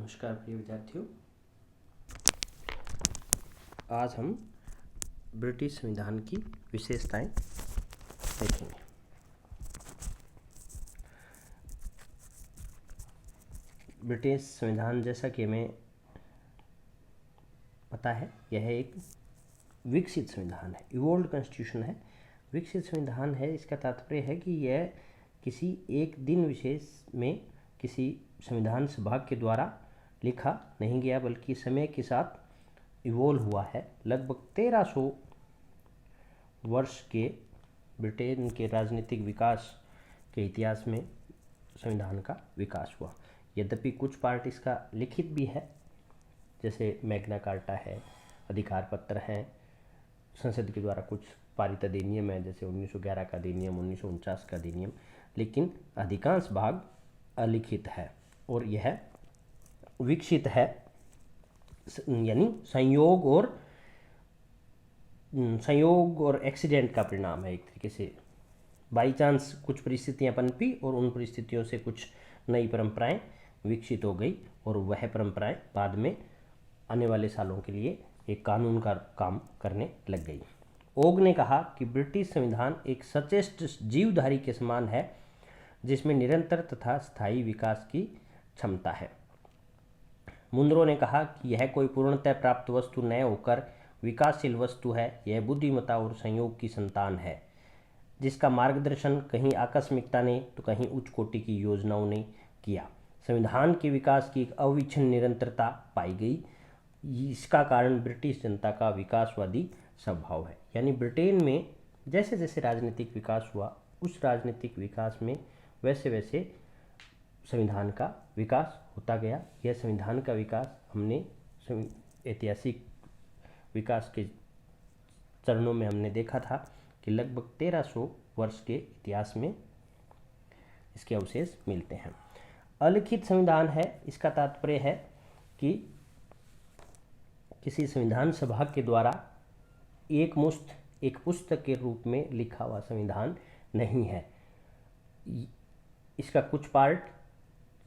नमस्कार प्रिय विद्यार्थियों। आज हम ब्रिटिश संविधान की विशेषताएं देखेंगे। ब्रिटिश संविधान, जैसा कि हमें पता है, यह एक विकसित संविधान है, इवोल्व्ड कॉन्स्टिट्यूशन है। विकसित संविधान है, इसका तात्पर्य है कि यह किसी एक दिन विशेष में किसी संविधान सभा के द्वारा लिखा नहीं गया, बल्कि समय के साथ इवोल्व हुआ है। लगभग 1300 वर्ष के ब्रिटेन के राजनीतिक विकास के इतिहास में संविधान का विकास हुआ। यद्यपि कुछ पार्ट इसका लिखित भी है, जैसे मैग्ना कार्टा है, अधिकार पत्र हैं, संसद के द्वारा कुछ पारित अधिनियम है, जैसे 1911 का अधिनियम, 1949 का अधिनियम, लेकिन अधिकांश भाग अलिखित है और यह विकसित है, यानी संयोग और एक्सीडेंट का परिणाम है। एक तरीके से बाई चांस कुछ परिस्थितियां पनपी और उन परिस्थितियों से कुछ नई परंपराएं विकसित हो गई और वह परंपराएं बाद में आने वाले सालों के लिए एक कानून का काम करने लग गई। ओग ने कहा कि ब्रिटिश संविधान एक सचेष्ट जीवधारी के समान है, जिसमें निरंतर तथा स्थायी विकास की क्षमता है। मुनरो ने कहा कि यह कोई पूर्णतः प्राप्त वस्तु न होकर विकासशील वस्तु है। यह बुद्धिमत्ता और संयोग की संतान है, जिसका मार्गदर्शन कहीं आकस्मिकता ने तो कहीं उच्च कोटि की योजनाओं ने किया। संविधान के विकास की एक अविच्छिन्न निरंतरता पाई गई। इसका कारण ब्रिटिश जनता का विकासवादी स्वभाव है। यानी ब्रिटेन में जैसे जैसे राजनीतिक विकास हुआ, उस राजनीतिक विकास में वैसे वैसे संविधान का विकास होता गया। यह संविधान का विकास हमने ऐतिहासिक विकास के चरणों में हमने देखा था कि लगभग 1300 वर्ष के इतिहास में इसके अवशेष मिलते हैं। अलिखित संविधान है, इसका तात्पर्य है कि किसी संविधान सभा के द्वारा एक पुस्तक के रूप में लिखा हुआ संविधान नहीं है। इसका कुछ पार्ट,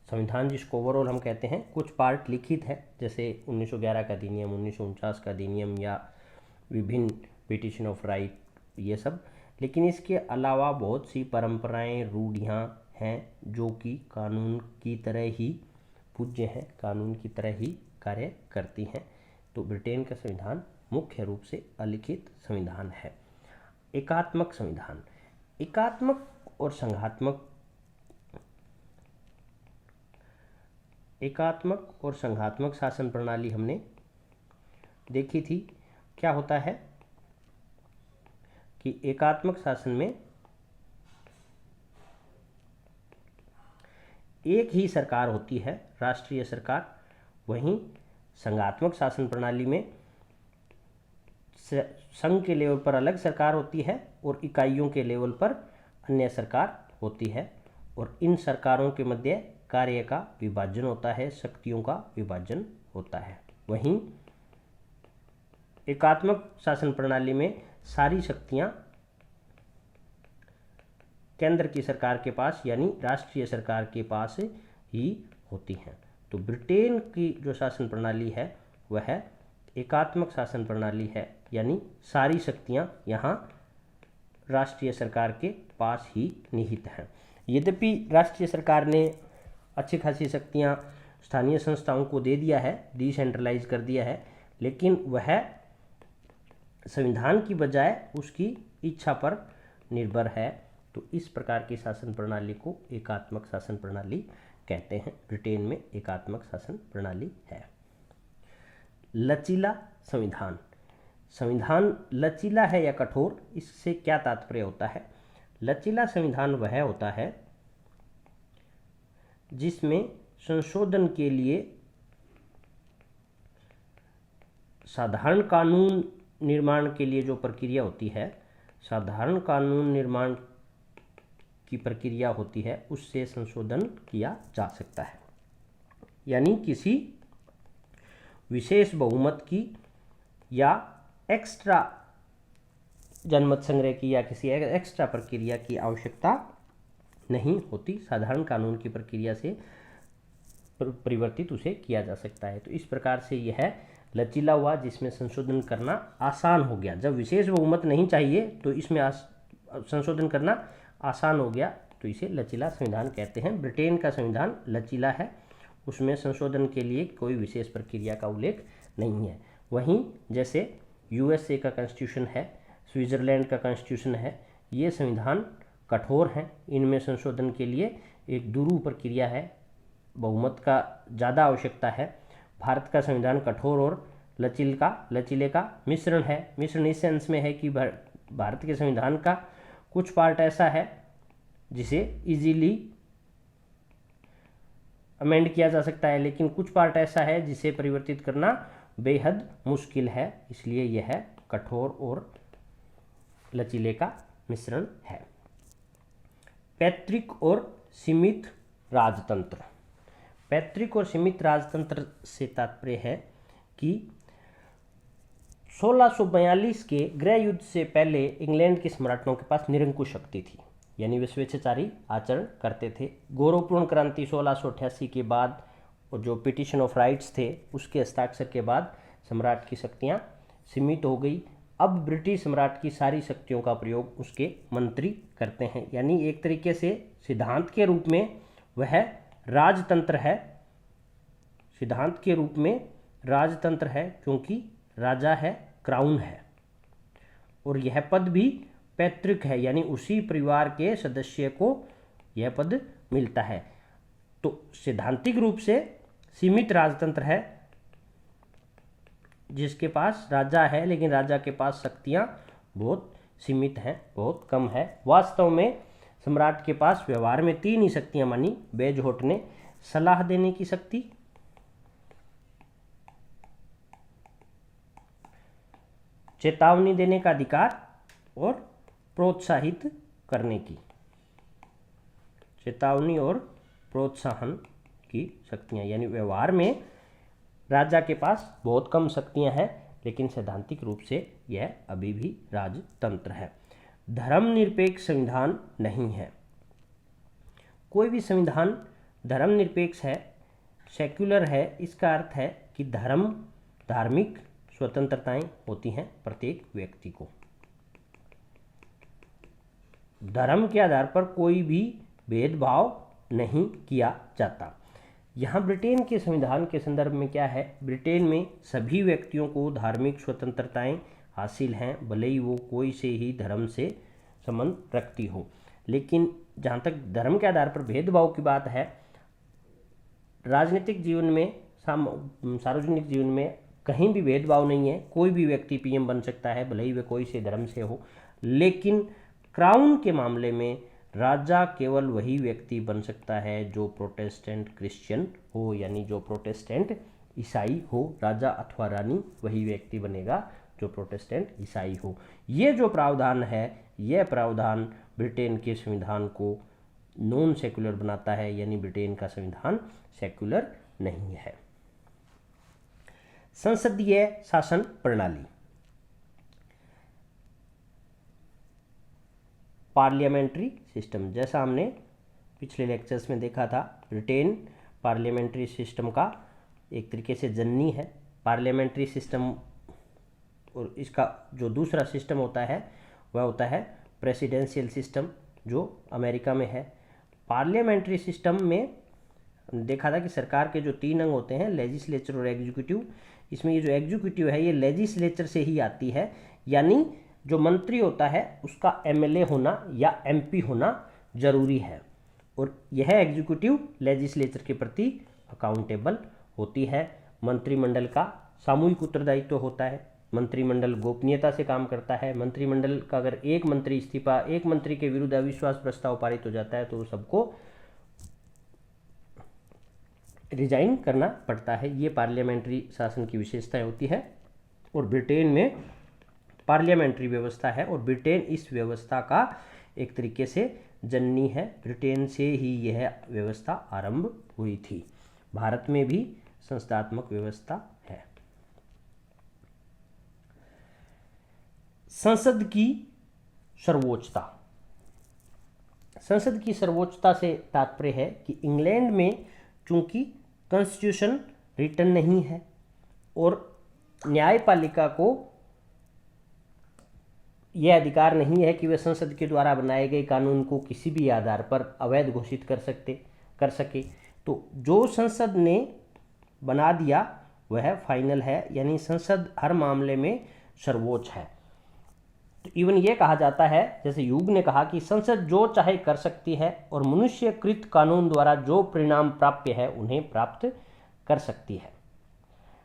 संविधान जिसको ओवरऑल हम कहते हैं, कुछ पार्ट लिखित है, जैसे 1911 का अधिनियम, 1949 का अधिनियम या विभिन्न पिटिशन ऑफ राइट, ये सब। लेकिन इसके अलावा बहुत सी परंपराएं, रूढ़ियाँ हैं जो कि कानून की तरह ही पूज्य हैं, कानून की तरह ही कार्य करती हैं। तो ब्रिटेन का संविधान मुख्य रूप से अलिखित संविधान है। एकात्मक संविधान, एकात्मक और संघात्मक शासन प्रणाली हमने देखी थी। क्या होता है कि एकात्मक शासन में एक ही सरकार होती है, राष्ट्रीय सरकार। वहीं संघात्मक शासन प्रणाली में संघ के लेवल पर अलग सरकार होती है और इकाइयों के लेवल पर अन्य सरकार होती है, और इन सरकारों के मध्य कार्य का विभाजन होता है, शक्तियों का विभाजन होता है। वहीं एकात्मक शासन प्रणाली में सारी शक्तियां केंद्र की सरकार के पास, यानी राष्ट्रीय सरकार के पास ही होती हैं। तो ब्रिटेन की जो शासन प्रणाली है वह एकात्मक शासन प्रणाली है, यानी सारी शक्तियां यहाँ राष्ट्रीय सरकार के पास ही निहित हैं। यद्यपि राष्ट्रीय सरकार ने अच्छी खासी शक्तियां स्थानीय संस्थाओं को दे दिया है, डिसेंट्रलाइज कर दिया है, लेकिन वह संविधान की बजाय उसकी इच्छा पर निर्भर है। तो इस प्रकार की शासन प्रणाली को एकात्मक शासन प्रणाली कहते हैं। ब्रिटेन में एकात्मक शासन प्रणाली है। लचीला संविधान, संविधान लचीला है या कठोर, इससे क्या तात्पर्य होता है? लचीला संविधान वह होता है जिसमें संशोधन के लिए साधारण कानून निर्माण के लिए जो प्रक्रिया होती है, साधारण कानून निर्माण की प्रक्रिया होती है, उससे संशोधन किया जा सकता है। यानी किसी विशेष बहुमत की या एक्स्ट्रा जनमत संग्रह की या किसी एक्स्ट्रा प्रक्रिया की आवश्यकता नहीं होती। साधारण कानून की प्रक्रिया से परिवर्तित उसे किया जा सकता है। तो इस प्रकार से यह लचीला हुआ, जिसमें संशोधन करना आसान हो गया। जब विशेष बहुमत नहीं चाहिए तो इसमें संशोधन करना आसान हो गया, तो इसे लचीला संविधान कहते हैं। ब्रिटेन का संविधान लचीला है, उसमें संशोधन के लिए कोई विशेष प्रक्रिया का उल्लेख नहीं है। वहीं जैसे यूएसए का कॉन्स्टिट्यूशन है, स्विट्ज़रलैंड का कॉन्स्टिट्यूशन है, ये संविधान कठोर हैं, इनमें संशोधन के लिए एक दुरूह प्रक्रिया है, बहुमत का ज़्यादा आवश्यकता है। भारत का संविधान कठोर और लचीले का मिश्रण है। मिश्रण इस सेंस में है कि भारत के संविधान का कुछ पार्ट ऐसा है जिसे इजीली अमेंड किया जा सकता है, लेकिन कुछ पार्ट ऐसा है जिसे परिवर्तित करना बेहद मुश्किल है, इसलिए यह कठोर और लचीले का मिश्रण है। पैतृक और सीमित राजतंत्र। पैतृक और सीमित राजतंत्र से तात्पर्य है कि 1642 के गृह युद्ध से पहले इंग्लैंड के सम्राटों के पास निरंकुश शक्ति थी, यानी वे स्वेच्छाचारी आचरण करते थे। गौरवपूर्ण क्रांति 1688 के बाद और जो पिटिशन ऑफ राइट्स थे उसके हस्ताक्षर के बाद सम्राट की शक्तियां सीमित हो गई। अब ब्रिटिश सम्राट की सारी शक्तियों का प्रयोग उसके मंत्री करते हैं, यानी एक तरीके से सिद्धांत के रूप में वह राजतंत्र है। सिद्धांत के रूप में राजतंत्र है क्योंकि राजा है, क्राउन है, और यह पद भी पैतृक है, यानी उसी परिवार के सदस्य को यह पद मिलता है। तो सैद्धांतिक रूप से सीमित राजतंत्र है जिसके पास राजा है, लेकिन राजा के पास शक्तियां बहुत सीमित हैं, बहुत कम है। वास्तव में सम्राट के पास व्यवहार में 3 ही शक्तियां मानी बेजहोट ने: सलाह देने की शक्ति, चेतावनी देने का अधिकार और प्रोत्साहित करने की। चेतावनी और प्रोत्साहन की शक्तियां, यानी व्यवहार में राजा के पास बहुत कम शक्तियां हैं, लेकिन सैद्धांतिक रूप से यह अभी भी राजतंत्र है। धर्मनिरपेक्ष संविधान नहीं है। कोई भी संविधान धर्मनिरपेक्ष है, सेक्युलर है, इसका अर्थ है कि धार्मिक स्वतंत्रताएं होती हैं प्रत्येक व्यक्ति को। धर्म के आधार पर कोई भी भेदभाव नहीं किया जाता। यहाँ ब्रिटेन के संविधान के संदर्भ में क्या है, ब्रिटेन में सभी व्यक्तियों को धार्मिक स्वतंत्रताएं हासिल हैं, भले ही वो कोई से ही धर्म से संबंध रखती हो। लेकिन जहाँ तक धर्म के आधार पर भेदभाव की बात है, राजनीतिक जीवन में, सार्वजनिक जीवन में कहीं भी भेदभाव नहीं है। कोई भी व्यक्ति पीएम बन सकता है, भले ही वे कोई से धर्म से हो। लेकिन क्राउन के मामले में राजा केवल वही व्यक्ति बन सकता है जो प्रोटेस्टेंट क्रिश्चियन हो, यानी जो प्रोटेस्टेंट ईसाई हो। राजा अथवा रानी वही व्यक्ति बनेगा जो प्रोटेस्टेंट ईसाई हो। ये जो प्रावधान है, यह प्रावधान ब्रिटेन के संविधान को नॉन सेक्युलर बनाता है, यानी ब्रिटेन का संविधान सेक्युलर नहीं है। संसदीय शासन प्रणाली, पार्लियामेंट्री सिस्टम, जैसा हमने पिछले लेक्चर्स में देखा था, ब्रिटेन पार्लियामेंट्री सिस्टम का एक तरीके से जननी है। पार्लियामेंट्री सिस्टम और इसका जो दूसरा सिस्टम होता है वह होता है प्रेसिडेंशियल सिस्टम, जो अमेरिका में है। पार्लियामेंट्री सिस्टम में देखा था कि सरकार के जो 3 अंग होते हैं, लेजिस्लेचर और एग्जीक्यूटिव, इसमें ये जो एग्जीक्यूटिव है ये लेजिस्लेचर से ही आती है, यानी जो मंत्री होता है उसका एमएलए होना या एमपी होना जरूरी है, और यह एग्जीक्यूटिव लेजिस्लेचर के प्रति अकाउंटेबल होती है। मंत्रिमंडल का सामूहिक उत्तरदायित्व होता है, मंत्रिमंडल गोपनीयता से काम करता है। मंत्रिमंडल का अगर एक मंत्री के विरुद्ध अविश्वास प्रस्ताव पारित हो जाता है तो सबको रिजाइन करना पड़ता है। ये पार्लियामेंट्री शासन की विशेषताएं होती है, और ब्रिटेन में पार्लियामेंट्री व्यवस्था है, और ब्रिटेन इस व्यवस्था का एक तरीके से जननी है। ब्रिटेन से ही यह व्यवस्था आरंभ हुई थी। भारत में भी संस्थात्मक व्यवस्था है। संसद की सर्वोच्चता। संसद की सर्वोच्चता से तात्पर्य है कि इंग्लैंड में चूंकि कॉन्स्टिट्यूशन रिटन नहीं है और न्यायपालिका को यह अधिकार नहीं है कि वे संसद के द्वारा बनाए गए कानून को किसी भी आधार पर अवैध घोषित कर सके। तो जो संसद ने बना दिया वह फाइनल है, यानी संसद हर मामले में सर्वोच्च है। तो इवन ये कहा जाता है, जैसे यूग ने कहा कि संसद जो चाहे कर सकती है और मनुष्यकृत कानून द्वारा जो परिणाम प्राप्य है उन्हें प्राप्त कर सकती है।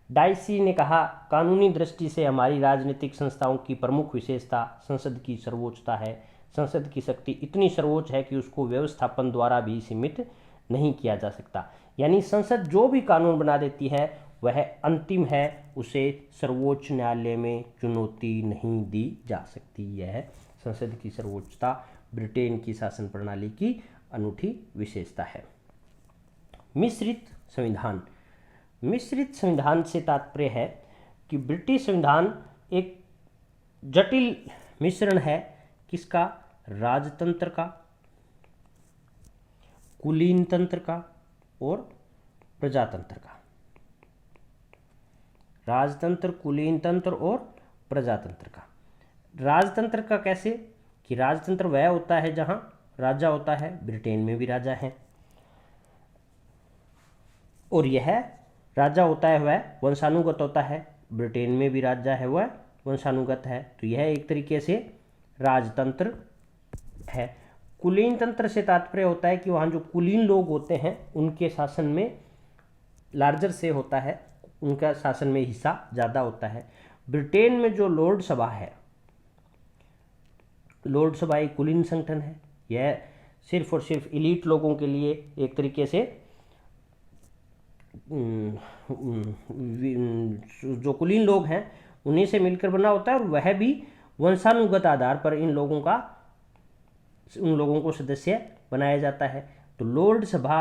डाइसी ने कहा, कानूनी दृष्टि से हमारी राजनीतिक संस्थाओं की प्रमुख विशेषता संसद की सर्वोच्चता है। संसद की शक्ति इतनी सर्वोच्च है कि उसको व्यवस्थापन द्वारा भी सीमित नहीं किया जा सकता। यानी संसद जो भी कानून बना देती है वह अंतिम है, उसे सर्वोच्च न्यायालय में चुनौती नहीं दी जा सकती। यह संसद की सर्वोच्चता ब्रिटेन की शासन प्रणाली की अनूठी विशेषता है। मिश्रित संविधान। मिश्रित संविधान से तात्पर्य है कि ब्रिटिश संविधान एक जटिल मिश्रण है किसका? राजतंत्र का, कुलीन तंत्र का और प्रजातंत्र का। राजतंत्र, कुलीन तंत्र और प्रजातंत्र का। राजतंत्र का कैसे? कि राजतंत्र वह होता है जहां राजा होता है, ब्रिटेन में भी राजा है, और यह राजा होता है वह वंशानुगत होता है, ब्रिटेन में भी राजा है वह वंशानुगत है। तो यह एक तरीके से राजतंत्र है। कुलीन तंत्र से तात्पर्य होता है कि वहाँ जो कुलीन लोग होते हैं उनके शासन में लार्जर से होता है, उनका शासन में हिस्सा ज़्यादा होता है। ब्रिटेन में जो लॉर्ड सभा है, लॉर्ड सभा एक कुलीन संगठन है। यह सिर्फ और सिर्फ इलीट लोगों के लिए एक तरीके से जो कुलीन लोग हैं उन्हीं से मिलकर बना होता है, और वह भी वंशानुगत आधार पर उन लोगों को सदस्य बनाया जाता है। तो लॉर्ड सभा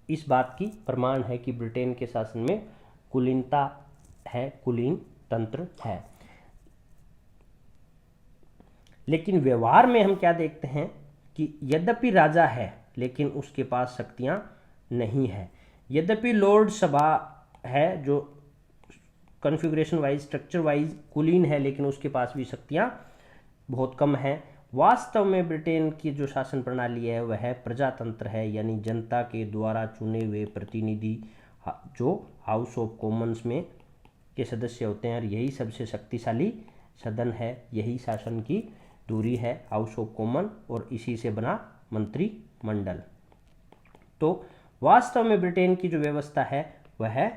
इस बात की प्रमाण है कि ब्रिटेन के शासन में कुलीनता है, कुलीन तंत्र है। लेकिन व्यवहार में हम क्या देखते हैं कि यद्यपि राजा है लेकिन उसके पास शक्तियां नहीं है। यद्यपि लॉर्ड सभा है जो कॉन्फ़िगरेशन वाइज, स्ट्रक्चर वाइज कुलीन है, लेकिन उसके पास भी शक्तियां बहुत कम हैं। वास्तव में ब्रिटेन की जो शासन प्रणाली है वह प्रजातंत्र है, यानी जनता के द्वारा चुने हुए प्रतिनिधि जो हाउस ऑफ कॉमन्स में के सदस्य होते हैं, और यही सबसे शक्तिशाली सदन है। यही शासन की दूरी है, हाउस ऑफ कॉमन, और इसी से बना मंत्रिमंडल। तो वास्तव में ब्रिटेन की जो व्यवस्था है वह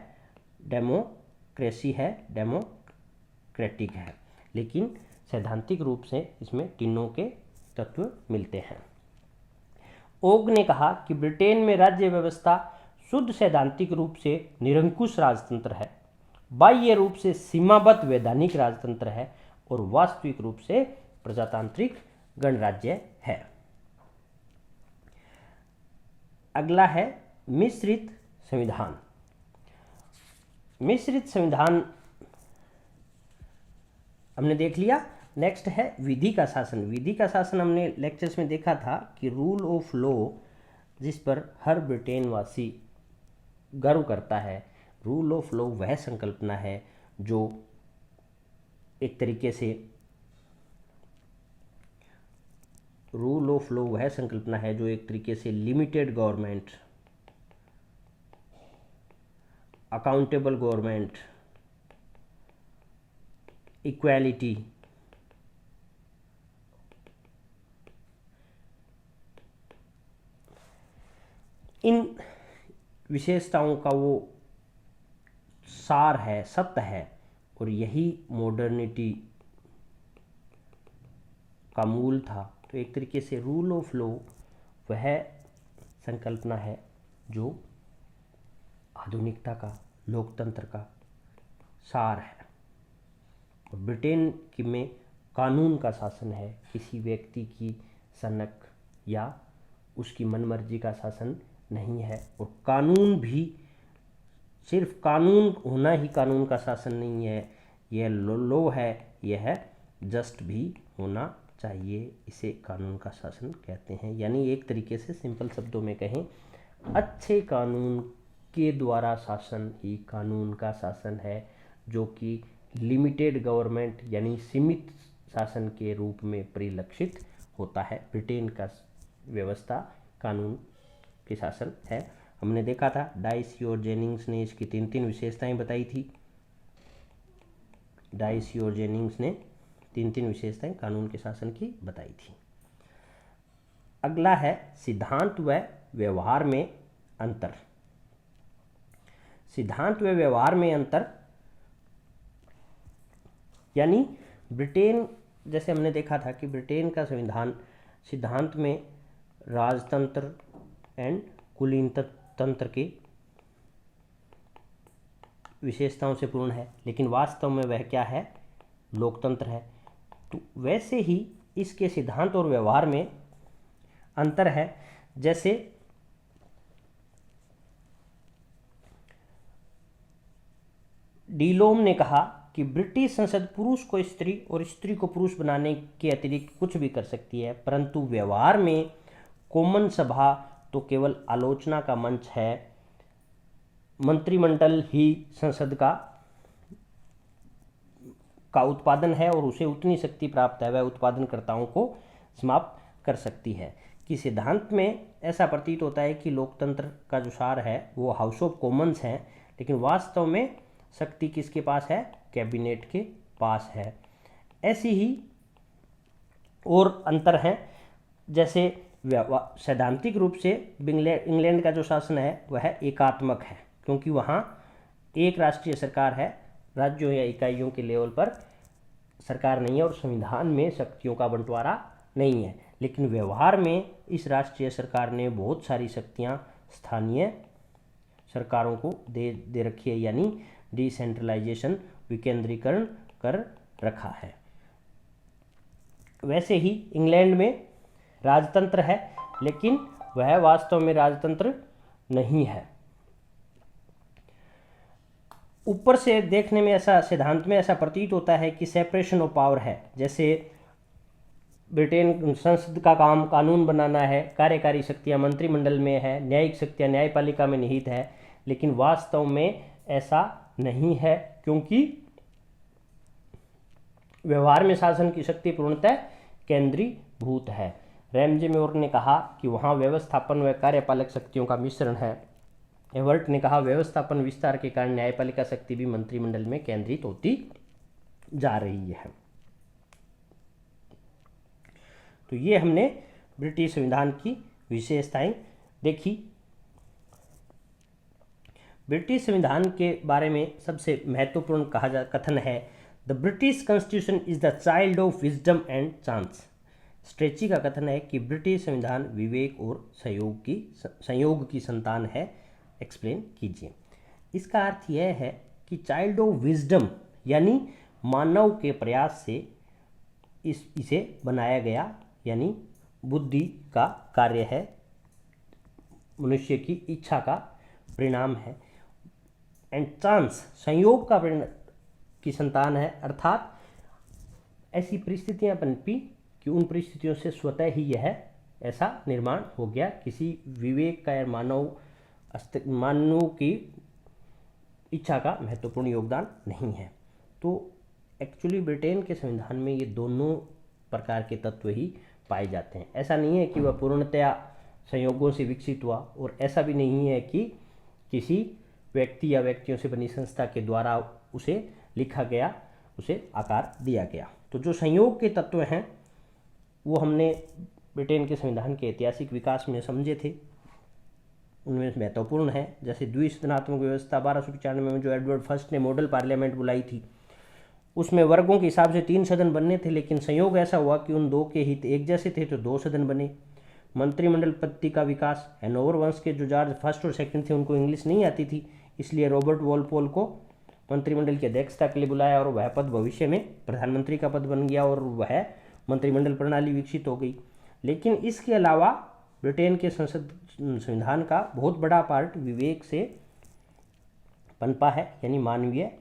डेमोक्रेसी है, डेमोक्रेटिक है, लेकिन सैद्धांतिक रूप से इसमें तीनों के तत्व मिलते हैं। ओग ने कहा कि ब्रिटेन में राज्य व्यवस्था शुद्ध सैद्धांतिक रूप से निरंकुश राजतंत्र है, बाह्य रूप से सीमाबद्ध वैधानिक राजतंत्र है, और वास्तविक रूप से प्रजातांत्रिक गणराज्य है। अगला है मिश्रित संविधान। मिश्रित संविधान हमने देख लिया। नेक्स्ट है विधि का शासन। विधि का शासन हमने लेक्चर्स में देखा था कि रूल ऑफ लॉ, जिस पर हर ब्रिटेन वासी गर्व करता है। रूल ऑफ लॉ वह संकल्पना है जो एक तरीके से limited government, accountable government, equality, इन विशेषताओं का वो सार है, सत्य है, और यही मॉडर्निटी का मूल था। तो एक तरीके से रूल ऑफ लॉ वह संकल्पना है जो आधुनिकता का, लोकतंत्र का सार है। और ब्रिटेन में कानून का शासन है, किसी व्यक्ति की सनक या उसकी मनमर्जी का शासन नहीं है। और कानून भी सिर्फ कानून होना ही कानून का शासन नहीं है, यह लॉ है, यह जस्ट भी होना चाहिए, इसे कानून का शासन कहते हैं। यानी एक तरीके से सिंपल शब्दों में कहें, अच्छे कानून के द्वारा शासन ही कानून का शासन है, जो कि लिमिटेड गवर्नमेंट यानी सीमित शासन के रूप में परिलक्षित होता है। ब्रिटेन का व्यवस्था कानून के शासन है। हमने देखा था डाइसी और जेनिंग्स ने इसकी 3 विशेषताएं बताई थी। डाइसी और जेनिंग्स ने 3 विशेषताएं कानून के शासन की बताई थी। अगला है सिद्धांत व व्यवहार में अंतर। सिद्धांत व व्यवहार में अंतर यानी ब्रिटेन, जैसे हमने देखा था कि ब्रिटेन का संविधान सिद्धांत में राजतंत्र एंड कुलीन तंत्र की विशेषताओं से पूर्ण है, लेकिन वास्तव में वह क्या है, लोकतंत्र है। तो वैसे ही इसके सिद्धांत और व्यवहार में अंतर है। जैसे डीलोम ने कहा कि ब्रिटिश संसद पुरुष को स्त्री और स्त्री को पुरुष बनाने के अतिरिक्त कुछ भी कर सकती है, परंतु व्यवहार में कॉमन सभा तो केवल आलोचना का मंच है। मंत्रिमंडल ही संसद का उत्पादन है और उसे उतनी शक्ति प्राप्त है, वह उत्पादनकर्ताओं को समाप्त कर सकती है। कि सिद्धांत में ऐसा प्रतीत होता है कि लोकतंत्र का जो सार है वो हाउस ऑफ कॉमन्स है, लेकिन वास्तव में शक्ति किसके पास है, कैबिनेट के पास है। ऐसी ही और अंतर हैं। जैसे सैद्धांतिक रूप से इंग्लैंड का जो शासन है वह एकात्मक है, क्योंकि वहाँ एक राष्ट्रीय सरकार है, राज्यों या इकाइयों के लेवल पर सरकार नहीं है और संविधान में शक्तियों का बंटवारा नहीं है। लेकिन व्यवहार में इस राष्ट्रीय सरकार ने बहुत सारी शक्तियाँ स्थानीय सरकारों को दे रखी है, यानी डिसेंट्रलाइजेशन, विकेंद्रीकरण कर रखा है। वैसे ही इंग्लैंड में राजतंत्र है, लेकिन वह वास्तव में राजतंत्र नहीं है। ऊपर से देखने में ऐसा सिद्धांत में ऐसा प्रतीत होता है कि सेपरेशन ऑफ पावर है। जैसे ब्रिटेन संसद का काम कानून बनाना है, कार्यकारी शक्तियां मंत्रिमंडल में है, न्यायिक शक्तियां न्यायपालिका में निहित है, लेकिन वास्तव में ऐसा नहीं है, क्योंकि व्यवहार में शासन की शक्ति पूर्णतः केंद्रीभूत है। रैमजे मोर ने कहा कि वहाँ व्यवस्थापन व कार्यपालक शक्तियों का मिश्रण है। एवर्ट ने कहा व्यवस्थापन विस्तार के कारण न्यायपालिका शक्ति भी मंत्रिमंडल में केंद्रित होती जा रही है। तो ये हमने ब्रिटिश संविधान की विशेषताएं देखी। ब्रिटिश संविधान के बारे में सबसे महत्वपूर्ण कथन है, the British constitution is the child of wisdom and chance. Stretchy का कथन है कि ब्रिटिश संविधान विवेक और संयोग की संतान है। एक्सप्लेन कीजिए। इसका अर्थ यह है कि चाइल्ड ऑफ विजडम यानी मानव के प्रयास से इसे बनाया गया, यानी बुद्धि का कार्य है, मनुष्य की इच्छा का परिणाम है। एंड चांस संयोग की संतान है, अर्थात ऐसी परिस्थितियां पनपी कि उन परिस्थितियों से स्वतः ही यह ऐसा निर्माण हो गया। किसी विवेक का या मानव की इच्छा का महत्वपूर्ण योगदान नहीं है। तो एक्चुअली ब्रिटेन के संविधान में ये दोनों प्रकार के तत्व ही पाए जाते हैं। ऐसा नहीं है कि वह पूर्णतया संयोगों से विकसित हुआ, और ऐसा भी नहीं है कि किसी व्यक्ति या व्यक्तियों से बनी संस्था के द्वारा उसे लिखा गया, उसे आकार दिया गया। तो जो संयोग के तत्व हैं वो हमने ब्रिटेन के संविधान के ऐतिहासिक विकास में समझे थे, उनमें महत्वपूर्ण है। जैसे द्विसदनात्मक व्यवस्था 1295 में जो एडवर्ड फर्स्ट ने मॉडल पार्लियामेंट बुलाई थी, उसमें वर्गों के हिसाब से 3 सदन बनने थे, लेकिन संयोग ऐसा हुआ कि उन 2 के हित एक जैसे थे तो 2 सदन बने। मंत्रिमंडल पद्धति का विकास, हैनोवर वंश के जो जॉर्ज फर्स्ट और सेकंड थे उनको इंग्लिश नहीं आती थी, इसलिए रॉबर्ट वॉलपोल को मंत्रिमंडल की अध्यक्षता के लिए बुलाया और वह पद भविष्य में प्रधानमंत्री का पद बन गया और वह मंत्रिमंडल प्रणाली विकसित हो गई। लेकिन इसके अलावा ब्रिटेन के संविधान का बहुत बड़ा पार्ट विवेक से पनपा है, यानी मानवीय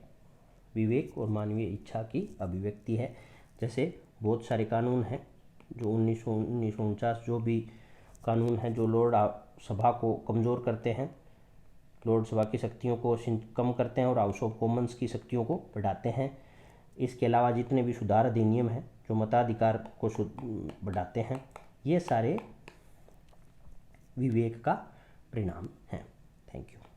विवेक और मानवीय इच्छा की अभिव्यक्ति है। जैसे बहुत सारे कानून हैं जो 1949 जो भी कानून हैं जो लॉर्ड सभा को कमज़ोर करते हैं, लोकसभा की शक्तियों को कम करते हैं और हाउस ऑफ कॉमन्स की शक्तियों को बढ़ाते हैं। इसके अलावा जितने भी सुधार अधिनियम हैं जो मताधिकार को बढ़ाते हैं, ये सारे विवेक का परिणाम हैं। Thank you.